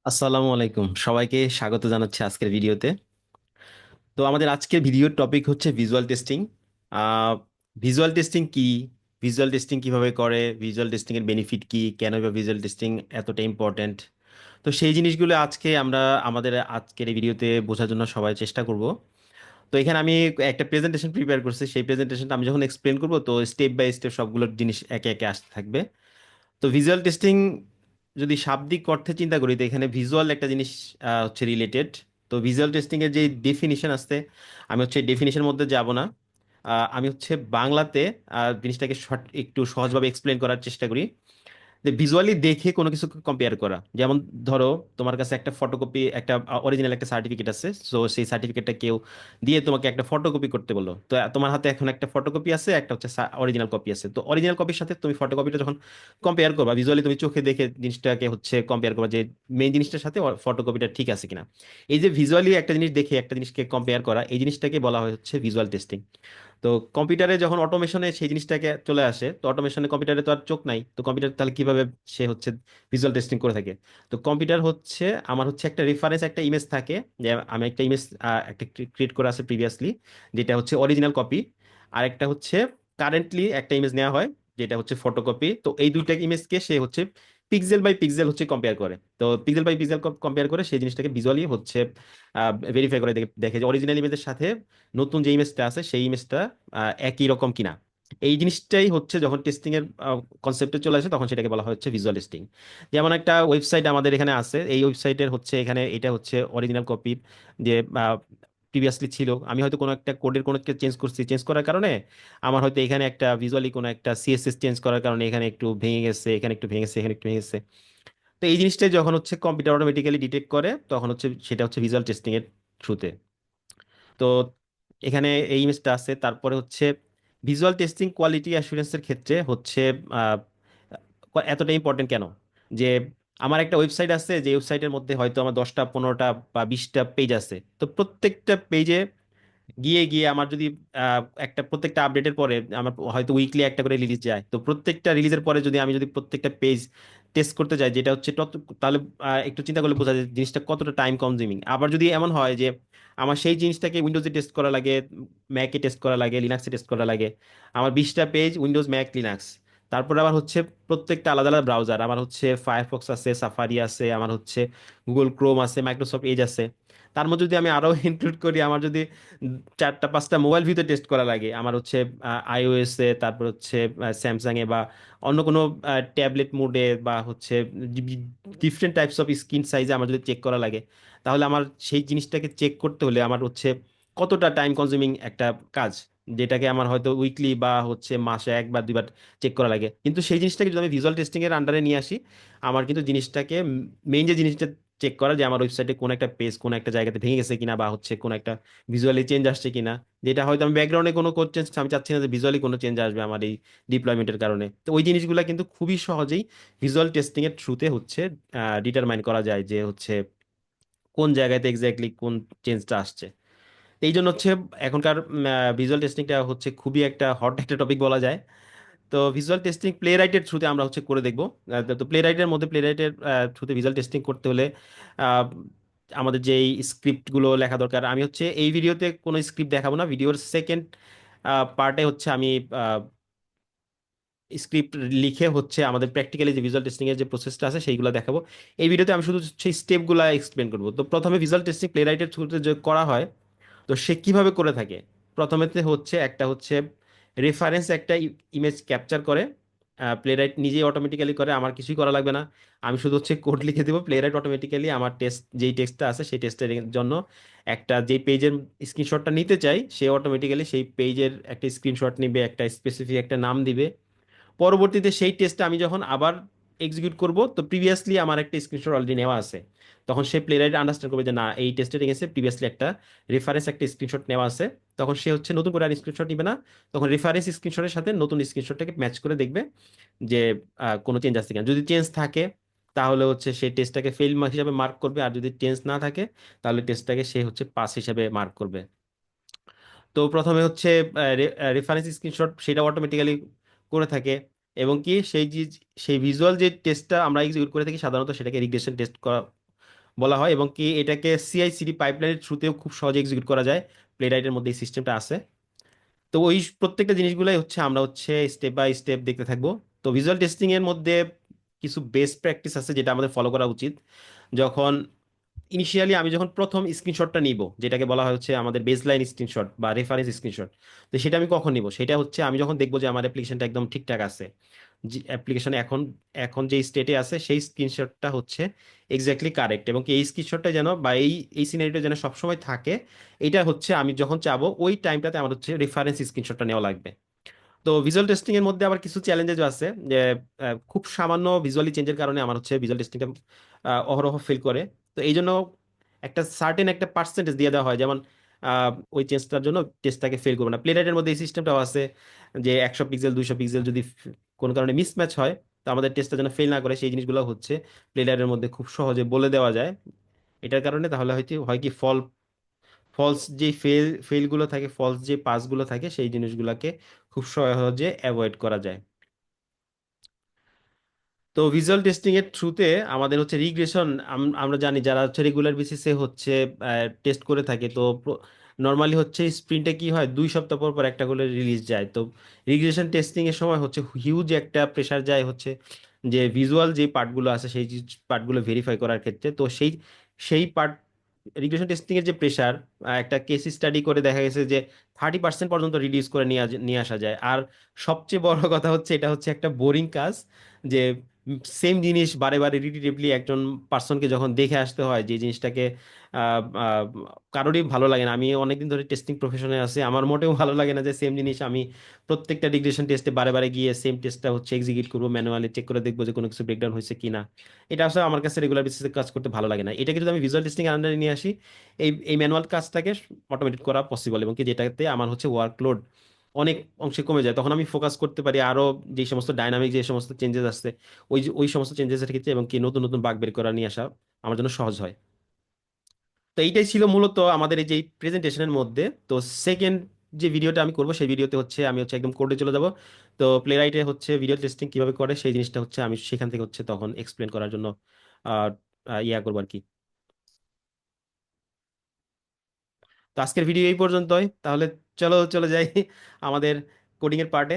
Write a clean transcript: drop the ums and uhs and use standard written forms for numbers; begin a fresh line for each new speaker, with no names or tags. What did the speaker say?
আসসালামু আলাইকুম, সবাইকে স্বাগত জানাচ্ছি আজকের ভিডিওতে। তো আমাদের আজকের ভিডিওর টপিক হচ্ছে ভিজুয়াল টেস্টিং। ভিজুয়াল টেস্টিং কি, ভিজুয়াল টেস্টিং কিভাবে করে, ভিজুয়াল টেস্টিং এর বেনিফিট কি, কেন বা ভিজুয়াল টেস্টিং এতটা ইম্পর্ট্যান্ট। তো সেই জিনিসগুলো আজকে আমরা আমাদের আজকের এই ভিডিওতে বোঝার জন্য সবাই চেষ্টা করব। তো এখানে আমি একটা প্রেজেন্টেশন প্রিপেয়ার করছি, সেই প্রেজেন্টেশনটা আমি যখন এক্সপ্লেন করব তো স্টেপ বাই স্টেপ সবগুলো জিনিস একে একে আসতে থাকবে। তো ভিজুয়াল টেস্টিং যদি শাব্দিক অর্থে চিন্তা করি তো এখানে ভিজুয়াল একটা জিনিস হচ্ছে রিলেটেড। তো ভিজুয়াল টেস্টিং এর যে ডেফিনিশন আছে, আমি হচ্ছে ডেফিনিশনের মধ্যে যাব না। আমি হচ্ছে বাংলাতে জিনিসটাকে একটু সহজভাবে এক্সপ্লেন করার চেষ্টা করি। যে ভিজুয়ালি দেখে কোনো কিছু কম্পেয়ার করা, যেমন ধরো তোমার কাছে একটা ফটোকপি, একটা অরিজিনাল একটা সার্টিফিকেট আছে, সো সেই সার্টিফিকেটটা কেউ দিয়ে তোমাকে একটা ফটোকপি করতে বললো। তো তোমার হাতে এখন একটা ফটোকপি আছে, একটা হচ্ছে অরিজিনাল কপি আছে। তো অরিজিনাল কপির সাথে তুমি ফটোকপিটা যখন কম্পেয়ার করবা, ভিজুয়ালি তুমি চোখে দেখে জিনিসটাকে হচ্ছে কম্পেয়ার করবা যে মেইন জিনিসটার সাথে ফটোকপিটা ঠিক আছে কিনা। এই যে ভিজুয়ালি একটা জিনিস দেখে একটা জিনিসকে কম্পেয়ার করা, এই জিনিসটাকে বলা হয় হচ্ছে ভিজুয়াল টেস্টিং। তো কম্পিউটারে যখন অটোমেশনে সেই জিনিসটাকে চলে আসে, তো অটোমেশনে কম্পিউটারে তো আর চোখ নাই, তো কম্পিউটার তাহলে কিভাবে সে হচ্ছে ভিজুয়াল টেস্টিং করে থাকে। তো কম্পিউটার হচ্ছে আমার হচ্ছে একটা রেফারেন্স, একটা ইমেজ থাকে, যে আমি একটা ইমেজ একটা ক্রিয়েট করে আছে প্রিভিয়াসলি, যেটা হচ্ছে অরিজিনাল কপি। আর একটা হচ্ছে কারেন্টলি একটা ইমেজ নেওয়া হয়, যেটা হচ্ছে ফটোকপি। তো এই দুইটা ইমেজকে সে হচ্ছে পিক্সেল বাই পিক্সেল হচ্ছে কম্পেয়ার করে। তো পিক্সেল বাই পিক্সেল কম্পেয়ার করে সেই জিনিসটাকে ভিজুয়ালি হচ্ছে ভেরিফাই করে দেখে দেখে যে অরিজিনাল ইমেজের সাথে নতুন যে ইমেজটা আছে সেই ইমেজটা একই রকম কিনা। এই জিনিসটাই হচ্ছে যখন টেস্টিং এর কনসেপ্টে চলে আসে তখন সেটাকে বলা হচ্ছে ভিজুয়াল টেস্টিং। যেমন একটা ওয়েবসাইট আমাদের এখানে আছে, এই ওয়েবসাইটের হচ্ছে এখানে এটা হচ্ছে অরিজিনাল কপি, যে প্রিভিয়াসলি ছিল। আমি হয়তো কোনো একটা কোডের কোনো চেঞ্জ করছি, চেঞ্জ করার কারণে আমার হয়তো এখানে একটা ভিজুয়ালি কোনো একটা সিএসএস চেঞ্জ করার কারণে এখানে একটু ভেঙে গেছে, এখানে একটু ভেঙে গেছে, এখানে একটু ভেঙে গেছে। তো এই জিনিসটাই যখন হচ্ছে কম্পিউটার অটোমেটিক্যালি ডিটেক্ট করে তখন হচ্ছে সেটা হচ্ছে ভিজুয়াল টেস্টিং এর থ্রুতে। তো এখানে এই ইমেজটা আছে। তারপরে হচ্ছে ভিজুয়াল টেস্টিং কোয়ালিটি অ্যাসুরেন্সের ক্ষেত্রে হচ্ছে আহ, এতটা ইম্পর্টেন্ট কেন, যে আমার একটা ওয়েবসাইট আছে, যে ওয়েবসাইটের মধ্যে হয়তো আমার 10টা 15টা বা 20টা পেজ আছে। তো প্রত্যেকটা পেজে গিয়ে গিয়ে আমার যদি একটা প্রত্যেকটা আপডেটের পরে আমার হয়তো উইকলি একটা করে রিলিজ যায়, তো প্রত্যেকটা রিলিজের পরে যদি আমি যদি প্রত্যেকটা পেজ টেস্ট করতে যাই, যেটা হচ্ছে তাহলে একটু চিন্তা করলে বোঝা যায় জিনিসটা কতটা টাইম কনজিউমিং। আবার যদি এমন হয় যে আমার সেই জিনিসটাকে উইন্ডোজে টেস্ট করা লাগে, ম্যাকে টেস্ট করা লাগে, লিনাক্সে টেস্ট করা লাগে, আমার 20টা পেজ উইন্ডোজ, ম্যাক, লিনাক্স। তারপর আবার হচ্ছে প্রত্যেকটা আলাদা আলাদা ব্রাউজার, আমার হচ্ছে ফায়ারফক্স আছে, সাফারি আছে, আমার হচ্ছে গুগল ক্রোম আছে, মাইক্রোসফট এজ আছে। তার মধ্যে যদি আমি আরো ইনক্লুড করি, আমার যদি 4টা 5টা মোবাইল ভিউতে টেস্ট করা লাগে, আমার হচ্ছে আইওএস এ, তারপর হচ্ছে স্যামসাং এ, বা অন্য কোনো ট্যাবলেট মোডে, বা হচ্ছে ডিফারেন্ট টাইপস অফ স্ক্রিন সাইজে আমার যদি চেক করা লাগে, তাহলে আমার সেই জিনিসটাকে চেক করতে হলে আমার হচ্ছে কতটা টাইম কনজিউমিং একটা কাজ, যেটাকে আমার হয়তো উইকলি বা হচ্ছে মাসে 1 বা 2 বার চেক করা লাগে। কিন্তু সেই জিনিসটাকে যদি আমি ভিজুয়াল টেস্টিং এর আন্ডারে নিয়ে আসি, আমার কিন্তু জিনিসটাকে মেইন যে জিনিসটা চেক করা, যে আমার ওয়েবসাইটে কোন একটা পেজ কোন একটা জায়গাতে ভেঙে গেছে কিনা, বা হচ্ছে কোন একটা ভিজুয়ালি চেঞ্জ আসছে কিনা, যেটা হয়তো আমি ব্যাকগ্রাউন্ডে কোনো কোড চেঞ্জ, আমি চাচ্ছি না যে ভিজুয়ালি কোনো চেঞ্জ আসবে আমার এই ডিপ্লয়মেন্টের কারণে। তো ওই জিনিসগুলো কিন্তু খুবই সহজেই ভিজুয়াল টেস্টিং এর থ্রুতে হচ্ছে ডিটারমাইন করা যায়, যে হচ্ছে কোন জায়গাতে এক্স্যাক্টলি কোন চেঞ্জটা আসছে। তো এই জন্য হচ্ছে এখনকার ভিজুয়াল টেস্টিংটা হচ্ছে খুবই একটা হট একটা টপিক বলা যায়। তো ভিজুয়াল টেস্টিং প্লে রাইটের থ্রুতে আমরা হচ্ছে করে দেখবো। তো প্লে রাইটের মধ্যে, প্লে রাইটের থ্রুতে ভিজুয়াল টেস্টিং করতে হলে আহ, আমাদের যেই স্ক্রিপ্টগুলো লেখা দরকার, আমি হচ্ছে এই ভিডিওতে কোনো স্ক্রিপ্ট দেখাবো না, ভিডিওর সেকেন্ড পার্টে হচ্ছে আমি স্ক্রিপ্ট লিখে হচ্ছে আমাদের প্র্যাকটিক্যালি যে ভিজুয়াল টেস্টিং এর যে প্রসেসটা আছে সেইগুলো দেখাবো। এই ভিডিওতে আমি শুধু সেই স্টেপগুলো এক্সপ্লেন করবো। তো প্রথমে ভিজুয়াল টেস্টিং প্লে রাইটের থ্রুতে যে করা হয়, তো সে কিভাবে করে থাকে। প্রথমেতে হচ্ছে একটা হচ্ছে রেফারেন্স, একটা ইমেজ ক্যাপচার করে প্লেরাইট নিজেই অটোমেটিক্যালি করে, আমার কিছুই করা লাগবে না। আমি শুধু হচ্ছে কোড লিখে দেবো, প্লেরাইট অটোমেটিক্যালি আমার টেস্ট যেই টেক্সটটা আছে সেই টেস্টের জন্য একটা যেই পেজের স্ক্রিনশটটা নিতে চাই, সে অটোমেটিক্যালি সেই পেজের একটা স্ক্রিনশট নিবে, একটা স্পেসিফিক একটা নাম দিবে। পরবর্তীতে সেই টেস্টটা আমি যখন আবার এক্সিকিউট করব, তো প্রিভিয়াসলি আমার একটা স্ক্রিনশট অলরেডি নেওয়া আছে, তখন সে প্লেরাইট আন্ডারস্ট্যান্ড করবে যে না, এই টেস্টে গেছে প্রিভিয়াসলি একটা রেফারেন্স, একটা স্ক্রিনশট নেওয়া আছে। তখন সে হচ্ছে নতুন করে আর স্ক্রিনশট নিবে না, তখন রেফারেন্স স্ক্রিনশটের সাথে নতুন স্ক্রিনশটটাকে ম্যাচ করে দেখবে যে কোনো চেঞ্জ আসছে কিনা। যদি চেঞ্জ থাকে তাহলে হচ্ছে সেই টেস্টটাকে ফেল হিসাবে মার্ক করবে, আর যদি চেঞ্জ না থাকে তাহলে টেস্টটাকে সে হচ্ছে পাস হিসাবে মার্ক করবে। তো প্রথমে হচ্ছে রেফারেন্স স্ক্রিনশট সেটা অটোমেটিক্যালি করে থাকে। এবং কি সেই যে সেই ভিজুয়াল যে টেস্টটা আমরা এক্সিকিউট করে থাকি সাধারণত সেটাকে রিগ্রেশন টেস্ট বলা হয়, এবং কি এটাকে সিআই সিডি পাইপলাইনের থ্রুতেও খুব সহজে এক্সিকিউট করা যায়। প্লেরাইটের মধ্যে এই সিস্টেমটা আছে। তো ওই প্রত্যেকটা জিনিসগুলাই হচ্ছে আমরা হচ্ছে স্টেপ বাই স্টেপ দেখতে থাকবো। তো ভিজুয়াল টেস্টিং এর মধ্যে কিছু বেস্ট প্র্যাকটিস আছে যেটা আমাদের ফলো করা উচিত। যখন ইনিশিয়ালি আমি যখন প্রথম স্ক্রিনশটটা নিব, যেটাকে বলা হয় হচ্ছে আমাদের বেসলাইন স্ক্রিনশট বা রেফারেন্স স্ক্রিনশট, তো সেটা আমি কখন নিব, সেটা হচ্ছে আমি যখন দেখবো যে আমার অ্যাপ্লিকেশনটা একদম ঠিকঠাক আছে, যে অ্যাপ্লিকেশনে এখন এখন যে স্টেটে আছে সেই স্ক্রিনশটটা হচ্ছে এক্স্যাক্টলি কারেক্ট, এবং কি এই স্ক্রিনশটটা যেন বা এই সিনারিটা যেন সবসময় থাকে। এটা হচ্ছে আমি যখন চাবো ওই টাইমটাতে আমার হচ্ছে রেফারেন্স স্ক্রিনশটটা নেওয়া লাগবে। তো ভিজুয়াল টেস্টিং এর মধ্যে আবার কিছু চ্যালেঞ্জেস আছে, যে খুব সামান্য ভিজুয়ালি চেঞ্জের কারণে আমার হচ্ছে ভিজুয়াল টেস্টিংটা অহরহ ফেল করে। তো এই জন্য একটা সার্টেন একটা পার্সেন্টেজ দিয়ে দেওয়া হয়, যেমন ওই চেঞ্জটার জন্য টেস্টটাকে ফেল করবে না। প্লেরাইটের মধ্যে এই সিস্টেমটাও আছে যে 100 পিক্সেল 200 পিক্সেল যদি কোনো কারণে মিসম্যাচ হয়, তো আমাদের টেস্টটা যেন ফেল না করে, সেই জিনিসগুলো হচ্ছে প্লেয়ারের মধ্যে খুব সহজে বলে দেওয়া যায়। এটার কারণে তাহলে হয়তো হয় কি ফলস যে ফেলগুলো থাকে, ফলস যে পাসগুলো থাকে, সেই জিনিসগুলোকে খুব সহজে অ্যাভয়েড করা যায়। তো ভিজুয়াল টেস্টিং এর থ্রুতে আমাদের হচ্ছে রিগ্রেশন, আমরা জানি যারা হচ্ছে রেগুলার বেসিসে হচ্ছে টেস্ট করে থাকে, তো নর্মালি হচ্ছে স্প্রিন্টে কি হয়, 2 সপ্তাহ পর পর একটা করে রিলিজ যায়। তো রিগ্রেশন টেস্টিং এর সময় হচ্ছে হিউজ একটা প্রেশার যায় হচ্ছে যে ভিজুয়াল যে পার্টগুলো আছে সেই পার্টগুলো ভেরিফাই করার ক্ষেত্রে। তো সেই পার্ট রিগ্রেশন টেস্টিং এর যে প্রেশার, একটা কেস স্টাডি করে দেখা গেছে যে 30% পর্যন্ত রিডিউস করে নিয়ে আসা যায়। আর সবচেয়ে বড় কথা হচ্ছে এটা হচ্ছে একটা বোরিং কাজ, যে সেম জিনিস বারে বারে রিপিটেডলি একজন পার্সনকে যখন দেখে আসতে হয়, যে জিনিসটাকে আহ, আহ, কারোরই ভালো লাগে না। আমি অনেকদিন ধরে টেস্টিং প্রফেশনে আছি, আমার মোটেও ভালো লাগে না যে সেম জিনিস আমি প্রত্যেকটা রিগ্রেশন টেস্টে বারে বারে গিয়ে সেম টেস্টটা হচ্ছে এক্সিকিউট করবো, ম্যানুয়ালি চেক করে দেখবো যে কোনো কিছু ব্রেকডাউন হয়েছে কিনা। এটা আসলে আমার কাছে রেগুলার বেসিসে কাজ করতে ভালো লাগে না। এটাকে যদি আমি ভিজুয়াল টেস্টিং এর আন্ডারে নিয়ে আসি, এই ম্যানুয়াল কাজটাকে অটোমেটেড করা পসিবল, এবং কি যেটাতে আমার হচ্ছে ওয়ার্কলোড অনেক অংশে কমে যায়। তখন আমি ফোকাস করতে পারি আরো যে সমস্ত ডাইনামিক যে সমস্ত চেঞ্জেস আসছে, ওই সমস্ত চেঞ্জেসের ক্ষেত্রে, এবং কি নতুন নতুন বাগ বের করা নিয়ে আসা আমার জন্য সহজ হয়। তো এইটাই ছিল মূলত আমাদের এই যে প্রেজেন্টেশনের মধ্যে। তো সেকেন্ড যে ভিডিওটা আমি করব, সেই ভিডিওতে হচ্ছে আমি হচ্ছে একদম কোডে চলে যাব। তো প্লেরাইটে হচ্ছে ভিডিও টেস্টিং কিভাবে করে সেই জিনিসটা হচ্ছে আমি সেখান থেকে হচ্ছে তখন এক্সপ্লেন করার জন্য আহ ইয়া করবো আর কি। তো আজকের ভিডিও এই পর্যন্তই তাহলে। চলো চলে যাই আমাদের কোডিং এর পার্টে।